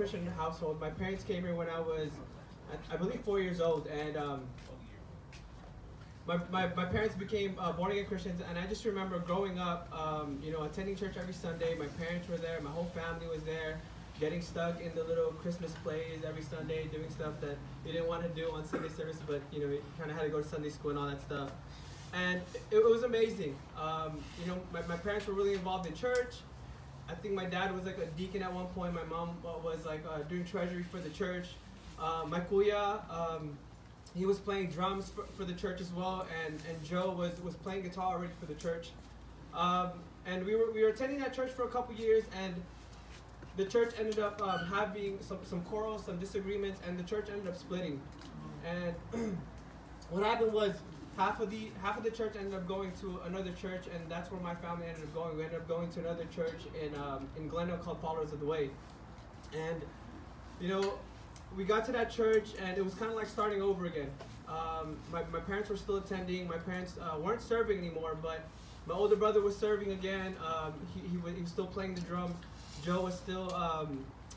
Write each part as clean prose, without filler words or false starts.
Christian household. My parents came here when I was, I believe, 4 years old, and my parents became born again Christians, and I just remember growing up, attending church every Sunday. My parents were there, my whole family was there, getting stuck in the little Christmas plays every Sunday, doing stuff that you didn't want to do on Sunday service, but you kind of had to go to Sunday school and all that stuff. And it was amazing. My parents were really involved in church. I think my dad was like a deacon at one point. My mom was like doing treasury for the church. My kuya, he was playing drums for the church as well, and Joe was playing guitar already for the church. And we were attending that church for a couple years, and the church ended up having some quarrels, some disagreements, and the church ended up splitting. And what happened was half of the church ended up going to another church, and that's where my family ended up going. We ended up going to another church in Glendale called Followers of the Way. And we got to that church, and it was kind of like starting over again. My parents were still attending. My parents weren't serving anymore, but my older brother was serving again. He was still playing the drums. Joe was still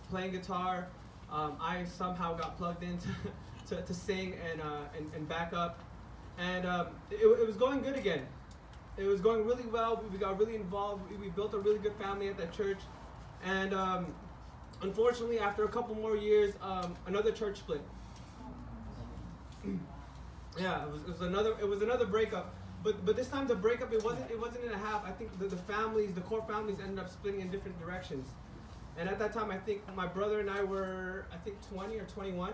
playing guitar. I somehow got plugged in to sing and back up. And it was going good again. It was going really well. We got really involved. We built a really good family at that church. And unfortunately, after a couple more years, another church split. Yeah, it was another breakup. But this time the breakup, it wasn't in a half. I think the core families ended up splitting in different directions. And at that time, I think my brother and I were 20 or 21.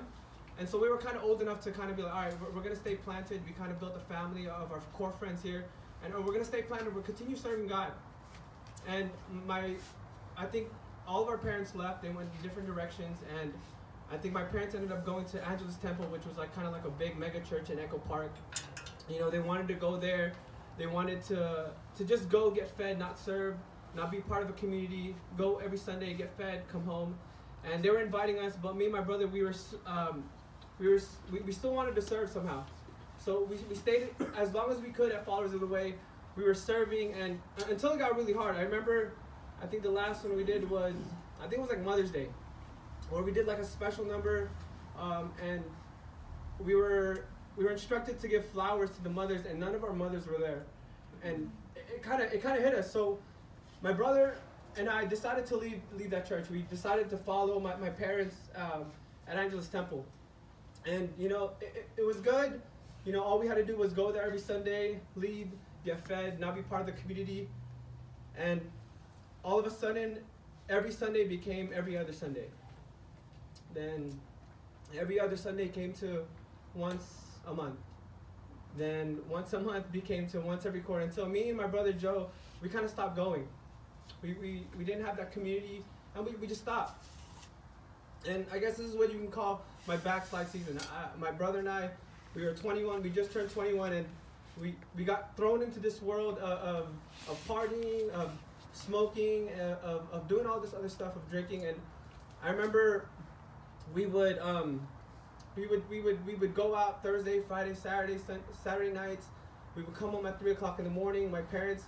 And so we were kind of old enough to kind of be like, all right, we're going to stay planted. We kind of built a family of our core friends here. And we're going to stay planted. We'll continue serving God. And I think all of our parents left. They went in different directions. And I think my parents ended up going to Angelus Temple, which was like kind of like a big mega church in Echo Park. They wanted to go there. They wanted to just go get fed, not serve, not be part of a community, go every Sunday, get fed, come home. And they were inviting us, but me and my brother, we still wanted to serve somehow. So we stayed as long as we could at Followers of the Way. We were serving, and until it got really hard. I remember, I think the last one we did was, I think it was like Mother's Day, where we did like a special number, and we were instructed to give flowers to the mothers, and none of our mothers were there. And it kind of hit us. So my brother and I decided to leave that church. We decided to follow my parents at Angelus Temple. And it was good. All we had to do was go there every Sunday, lead, get fed, not be part of the community. And all of a sudden, every Sunday became every other Sunday. Then every other Sunday came to once a month. Then once a month became to once every quarter, until me and my brother Joe, we kind of stopped going. We didn't have that community, and we just stopped. And I guess this is what you can call my backslide season. My brother and I, we were 21. We just turned 21, and we got thrown into this world of partying, of smoking, of doing all this other stuff, of drinking. And I remember we would go out Thursday, Friday, Saturday nights. We would come home at 3 o'clock in the morning. My parents,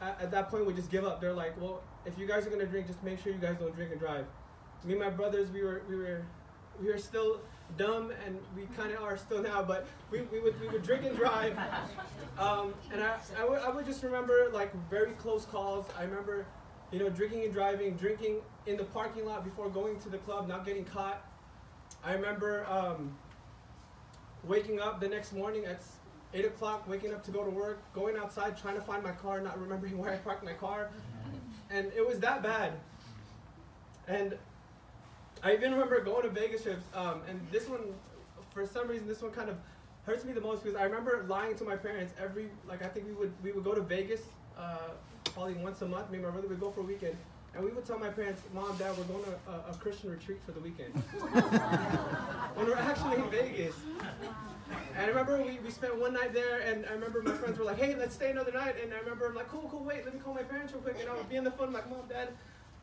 at that point, would just give up. They're like, well, if you guys are gonna drink, just make sure you guys don't drink and drive. Me and my brothers, we were still dumb, and we kind of are still now, but we would drink and drive. And I would just remember like very close calls. I remember, drinking and driving, drinking in the parking lot before going to the club, not getting caught. I remember waking up the next morning at 8 o'clock, waking up to go to work, going outside, trying to find my car, not remembering where I parked my car. And it was that bad. And I even remember going to Vegas trips, and this one, for some reason, this one kind of hurts me the most, because I remember lying to my parents I think we would go to Vegas probably once a month. Me and my brother would go for a weekend. And we would tell my parents, Mom, Dad, we're going to a Christian retreat for the weekend. When we're actually in Vegas. And I remember we spent one night there, and I remember my friends were like, hey, let's stay another night. And I remember I'm like, cool, wait, let me call my parents real quick. And I would be on the phone, I'm like, Mom, Dad,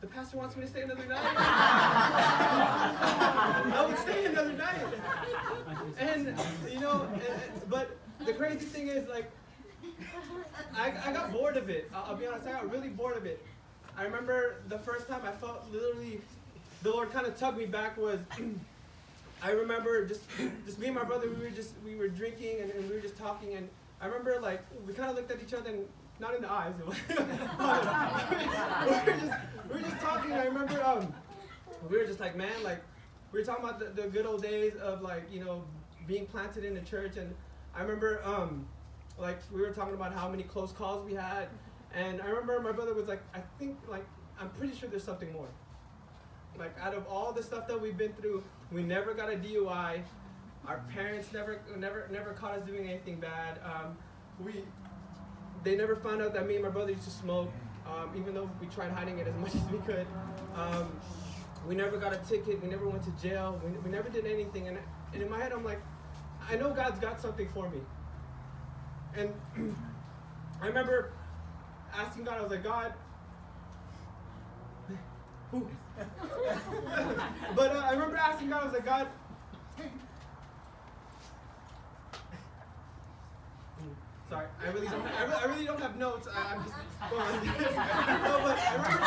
the pastor wants me to stay another night. I would stay another night. And, but the crazy thing is, like, I got bored of it. I'll be honest, I got really bored of it. I remember the first time I felt literally the Lord kind of tugged me back was, I remember just me and my brother, we were drinking and we were just talking, and I remember like we kind of looked at each other and not in the eyes. we were just talking. And I remember we were just like, man, like we were talking about the good old days of like, you know, being planted in the church. And I remember like we were talking about how many close calls we had, and I remember my brother was like, I think like I'm pretty sure there's something more. Like out of all the stuff that we've been through, we never got a DUI. Our parents never caught us doing anything bad. They never found out that me and my brother used to smoke, even though we tried hiding it as much as we could. We never got a ticket. We never went to jail. We never did anything. And in my head, I'm like, I know God's got something for me. And I remember asking God, I was like, God, who? But I remember asking God, I was like, God, sorry, I really don't have notes. I'm just going on. No, but I remember.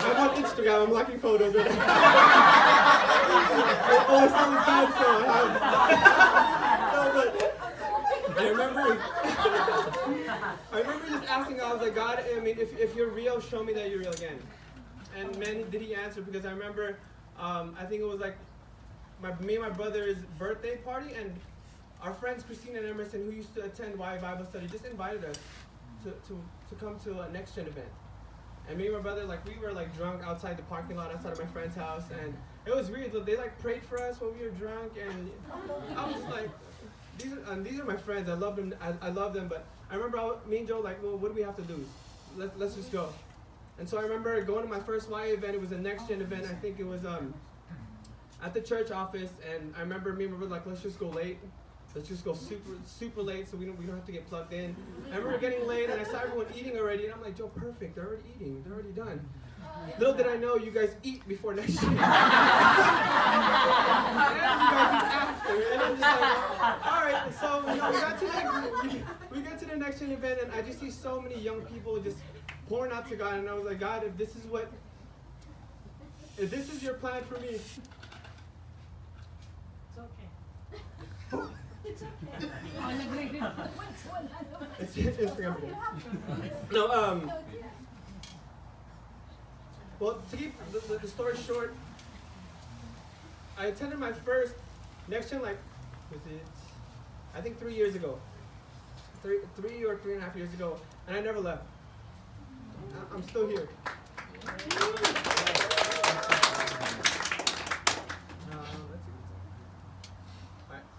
I'm on Instagram. I'm liking photos. OSL is bad, so I remember just asking God, I was like, God, I mean, if you're real, show me that you're real again. And man, did he answer, because I remember, I think it was like me and my brother's birthday party, and our friends Christina and Emerson, who used to attend YA Bible study, just invited us to come to a Next Gen event. And me and my brother, like, we were like drunk outside the parking lot outside of my friend's house, and it was weird. They like prayed for us when we were drunk, and I was just like, these are my friends. I love them. I love them. But I remember me and Joe like, well, what do we have to do? Let's just go. And so I remember going to my first YA event. It was a Next Gen event. I think it was at the church office. And I remember me and my brother like, let's just go late. Let's just go super late so we don't have to get plugged in. I remember getting late, and I saw everyone eating already, and I'm like, Joe, perfect. They're already eating. They're already done. Little did I know, you guys eat before Next Gen. And you guys eat after. And I'm just like, all right. So you know, we got to the Next Gen event, and I just see so many young people just pouring out to God, and I was like, God, if this is your plan for me, It's okay. It's okay. it's Instagram. No, well, to keep the story short, I attended my first Next Gen, like, was it, I think 3 years ago. 3 or 3.5 years ago, and I never left. I'm still here.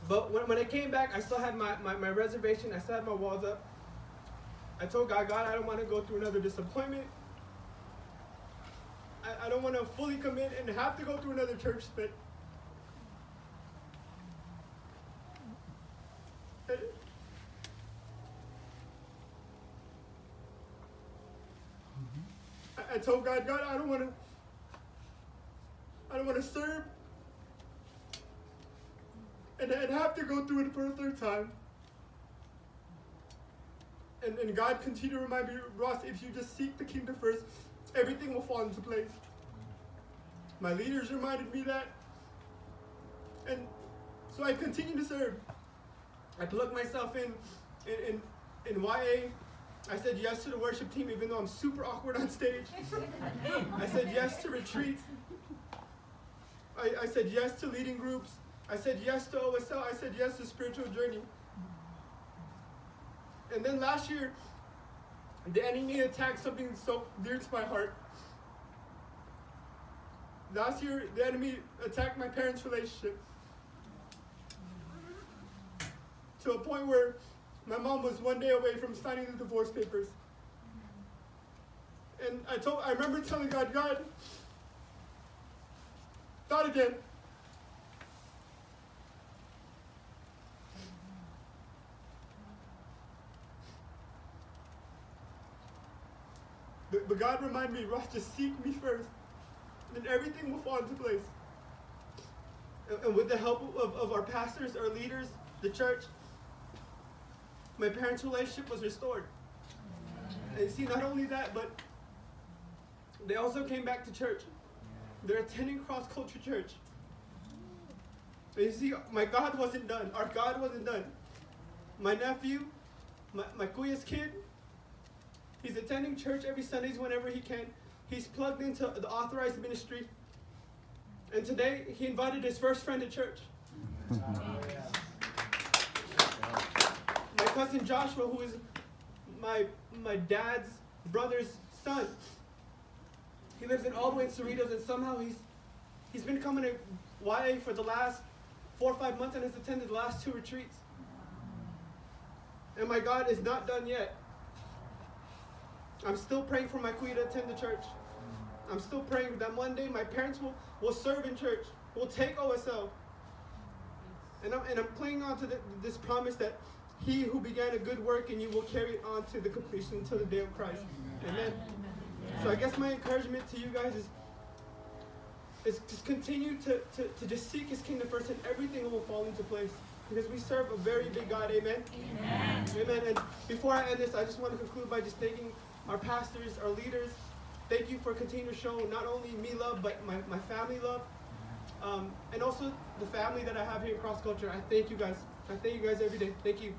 But when I came back, I still had my reservation. I still had my walls up. I told God, I don't want to go through another disappointment. I don't want to fully commit and have to go through another church split. I told God, I don't want to serve and have to go through it for a third time. And God continued to remind me, Ross, if you just seek the kingdom first, everything will fall into place. My leaders reminded me that. And so I continue to serve. I plugged myself in YA. I said yes to the worship team, even though I'm super awkward on stage. I said yes to retreats. I said yes to leading groups. I said yes to OSL. I said yes to spiritual journey. And then last year, the enemy attacked something so dear to my heart. Last year, the enemy attacked my parents' relationship to a point where my mom was one day away from signing the divorce papers. And I remember telling God, not again. But God reminded me, Ross, just seek me first, and then everything will fall into place. And with the help of our pastors, our leaders, the church, my parents' relationship was restored. And see, not only that, but they also came back to church. They're attending cross-culture church. And you see, my God wasn't done. Our God wasn't done. My nephew, my kuya's kid, he's attending church every Sundays whenever he can. He's plugged into the authorized ministry. And today, he invited his first friend to church. My cousin Joshua, who is my dad's brother's son, he lives all the way in Cerritos, and somehow he's been coming to YA for the last 4 or 5 months and has attended the last 2 retreats. And my God is not done yet. I'm still praying for my kuya to attend the church. I'm still praying that one day my parents will serve in church, will take OSL. And I'm clinging on to this promise that he who began a good work in you will carry it on to the completion until the day of Christ. Amen. So I guess my encouragement to you guys is just continue to just seek his kingdom first, and everything will fall into place. Because we serve a very big God. Amen? Amen. Amen. And before I end this, I just want to conclude by just thanking our pastors, our leaders. Thank you for continuing to show not only me love, but my family love. And also the family that I have here in Cross Culture. I thank you guys. I thank you guys every day. Thank you.